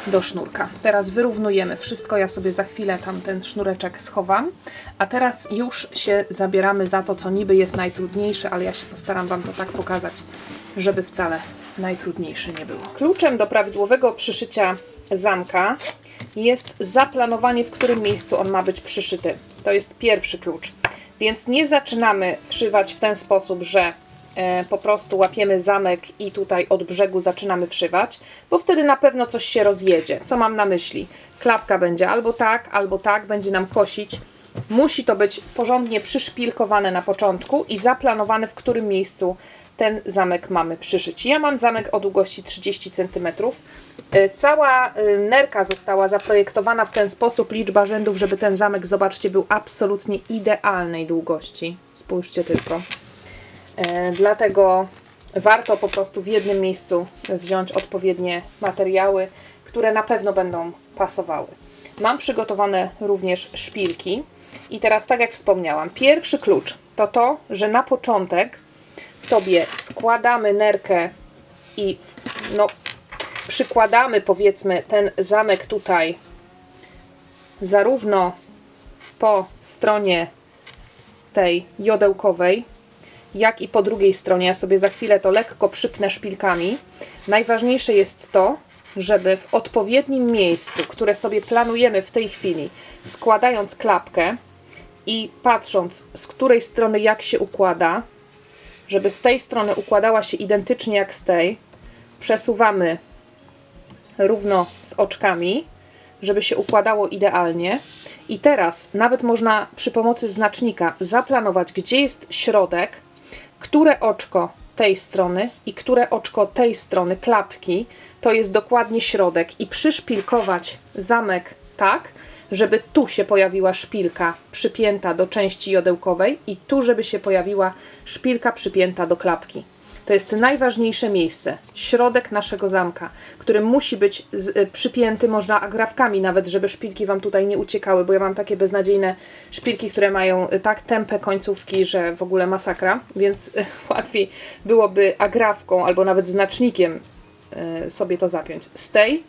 do sznurka. Teraz wyrównujemy wszystko, ja sobie za chwilę tam ten sznureczek schowam, a teraz już się zabieramy za to, co niby jest najtrudniejsze, ale ja się postaram Wam to tak pokazać, żeby wcale najtrudniejsze nie było. Kluczem do prawidłowego przyszycia zamka jest zaplanowanie, w którym miejscu on ma być przyszyty. To jest pierwszy klucz. Więc nie zaczynamy wszywać w ten sposób, że po prostu łapiemy zamek i tutaj od brzegu zaczynamy wszywać, bo wtedy na pewno coś się rozjedzie. Co mam na myśli? Klapka będzie albo tak, będzie nam kosić. Musi to być porządnie przyszpilkowane na początku i zaplanowane, w którym miejscu ten zamek mamy przyszyć. Ja mam zamek o długości 30 cm. Cała nerka została zaprojektowana w ten sposób, liczba rzędów, żeby ten zamek, zobaczcie, był absolutnie idealnej długości. Spójrzcie tylko. Dlatego warto po prostu w jednym miejscu wziąć odpowiednie materiały, które na pewno będą pasowały. Mam przygotowane również szpilki. I teraz, tak jak wspomniałam, pierwszy klucz to to, że na początek sobie składamy nerkę i przykładamy, powiedzmy, ten zamek tutaj zarówno po stronie tej jodełkowej, jak i po drugiej stronie. Ja sobie za chwilę to lekko przypnę szpilkami. Najważniejsze jest to, żeby w odpowiednim miejscu, które sobie planujemy w tej chwili, składając klapkę i patrząc, z której strony jak się układa, żeby z tej strony układała się identycznie jak z tej, przesuwamy równo z oczkami, żeby się układało idealnie. I teraz nawet można przy pomocy znacznika zaplanować, gdzie jest środek, które oczko tej strony i które oczko tej strony klapki to jest dokładnie środek, i przyszpilkować zamek tak, żeby tu się pojawiła szpilka przypięta do części jodełkowej i tu, żeby się pojawiła szpilka przypięta do klapki. To jest najważniejsze miejsce, środek naszego zamka, który musi być przypięty, można agrafkami nawet, żeby szpilki Wam tutaj nie uciekały, bo ja mam takie beznadziejne szpilki, które mają tak tępe końcówki, że w ogóle masakra, więc łatwiej byłoby agrafką albo nawet znacznikiem sobie to zapiąć. Z tej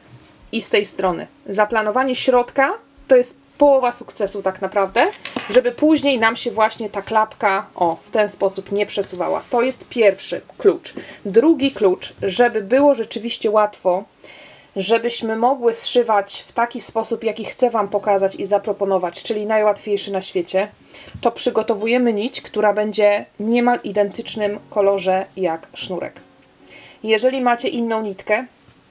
i z tej strony. Zaplanowanie środka to jest połowa sukcesu tak naprawdę, żeby później nam się właśnie ta klapka w ten sposób nie przesuwała. To jest pierwszy klucz. Drugi klucz, żeby było rzeczywiście łatwo, żebyśmy mogły zszywać w taki sposób, jaki chcę Wam pokazać i zaproponować, czyli najłatwiejszy na świecie, to przygotowujemy nić, która będzie w niemal identycznym kolorze jak sznurek. Jeżeli macie inną nitkę,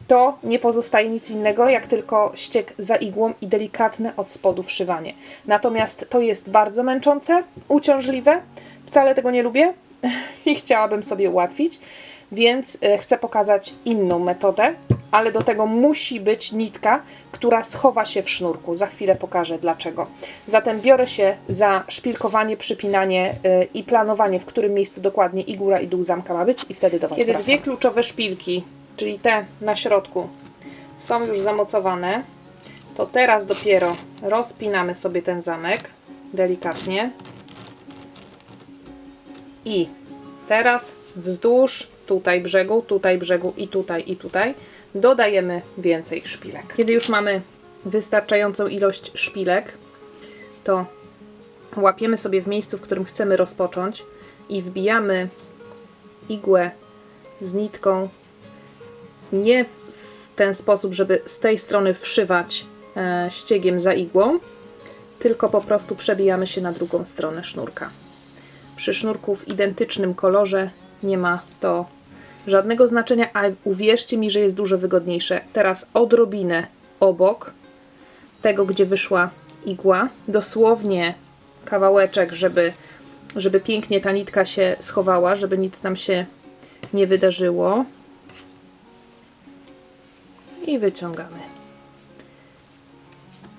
to nie pozostaje nic innego, jak tylko ściek za igłą i delikatne od spodu wszywanie. Natomiast to jest bardzo męczące, uciążliwe, wcale tego nie lubię i chciałabym sobie ułatwić, więc chcę pokazać inną metodę, ale do tego musi być nitka, która schowa się w sznurku. Za chwilę pokażę dlaczego. Zatem biorę się za szpilkowanie, przypinanie i planowanie, w którym miejscu dokładnie i góra, i dół zamka ma być, i wtedy do Was wracam. Kiedy dwie kluczowe szpilki, czyli te na środku, są już zamocowane, to teraz dopiero rozpinamy sobie ten zamek delikatnie i teraz wzdłuż tutaj brzegu i tutaj dodajemy więcej szpilek. Kiedy już mamy wystarczającą ilość szpilek, to łapiemy sobie w miejscu, w którym chcemy rozpocząć i wbijamy igłę z nitką nie w ten sposób, żeby z tej strony wszywać ściegiem za igłą, tylko po prostu przebijamy się na drugą stronę sznurka. Przy sznurku w identycznym kolorze nie ma to żadnego znaczenia, a uwierzcie mi, że jest dużo wygodniejsze. Teraz odrobinę obok tego, gdzie wyszła igła, dosłownie kawałeczek, żeby pięknie ta nitka się schowała, żeby nic nam się nie wydarzyło. I wyciągamy.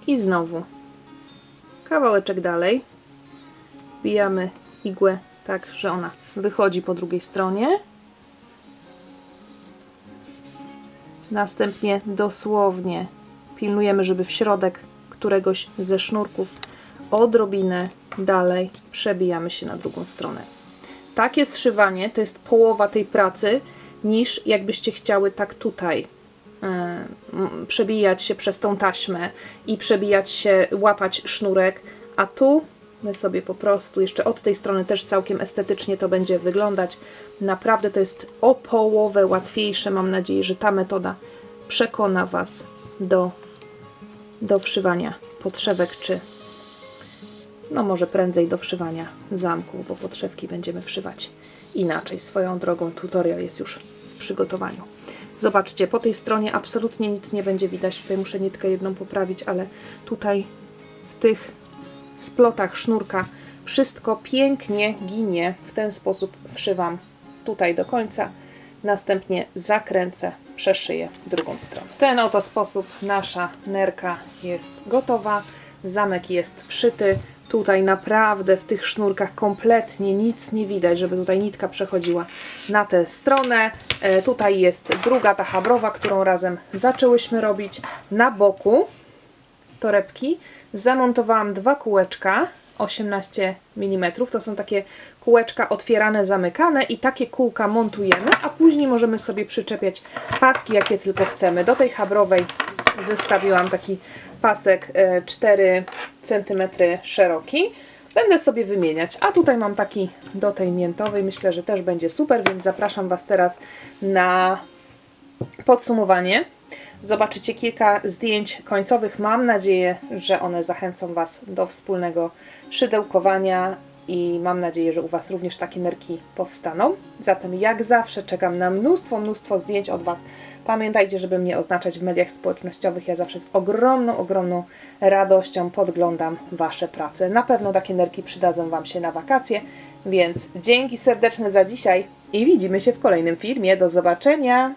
I znowu kawałeczek dalej. Wbijamy igłę tak, że ona wychodzi po drugiej stronie. Następnie dosłownie pilnujemy, żeby w środek któregoś ze sznurków odrobinę dalej przebijamy się na drugą stronę. Takie zszywanie to jest połowa tej pracy, niż jakbyście chciały tak tutaj przebijać się przez tą taśmę i przebijać się, łapać sznurek, a tu my sobie po prostu jeszcze od tej strony też całkiem estetycznie to będzie wyglądać. Naprawdę to jest o połowę łatwiejsze. Mam nadzieję, że ta metoda przekona Was do wszywania podszewek, czy no może prędzej do wszywania zamków, bo podszewki będziemy wszywać inaczej. Swoją drogą tutorial jest już w przygotowaniu. Zobaczcie, po tej stronie absolutnie nic nie będzie widać. Tutaj muszę nitkę jedną poprawić, ale tutaj w tych splotach sznurka wszystko pięknie ginie. W ten sposób wszywam tutaj do końca. Następnie zakręcę, przeszyję drugą stronę. W ten oto sposób nasza nerka jest gotowa. Zamek jest wszyty. Tutaj naprawdę w tych sznurkach kompletnie nic nie widać, żeby tutaj nitka przechodziła na tę stronę. Tutaj jest druga ta habrowa, którą razem zaczęłyśmy robić. Na boku torebki zamontowałam 2 kółeczka 18 mm. To są takie kółeczka otwierane, zamykane i takie kółka montujemy, a później możemy sobie przyczepiać paski, jakie tylko chcemy. Do tej habrowej zestawiłam taki pasek 4 cm szeroki. Będę sobie wymieniać, a tutaj mam taki do tej miętowej, myślę, że też będzie super, więc zapraszam Was teraz na podsumowanie. Zobaczycie kilka zdjęć końcowych. Mam nadzieję, że one zachęcą Was do wspólnego szydełkowania i mam nadzieję, że u Was również takie nerki powstaną. Zatem jak zawsze czekam na mnóstwo zdjęć od Was. Pamiętajcie, żeby mnie oznaczać w mediach społecznościowych. Ja zawsze z ogromną radością podglądam Wasze prace. Na pewno takie nerki przydadzą Wam się na wakacje, więc dzięki serdeczne za dzisiaj i widzimy się w kolejnym filmie. Do zobaczenia!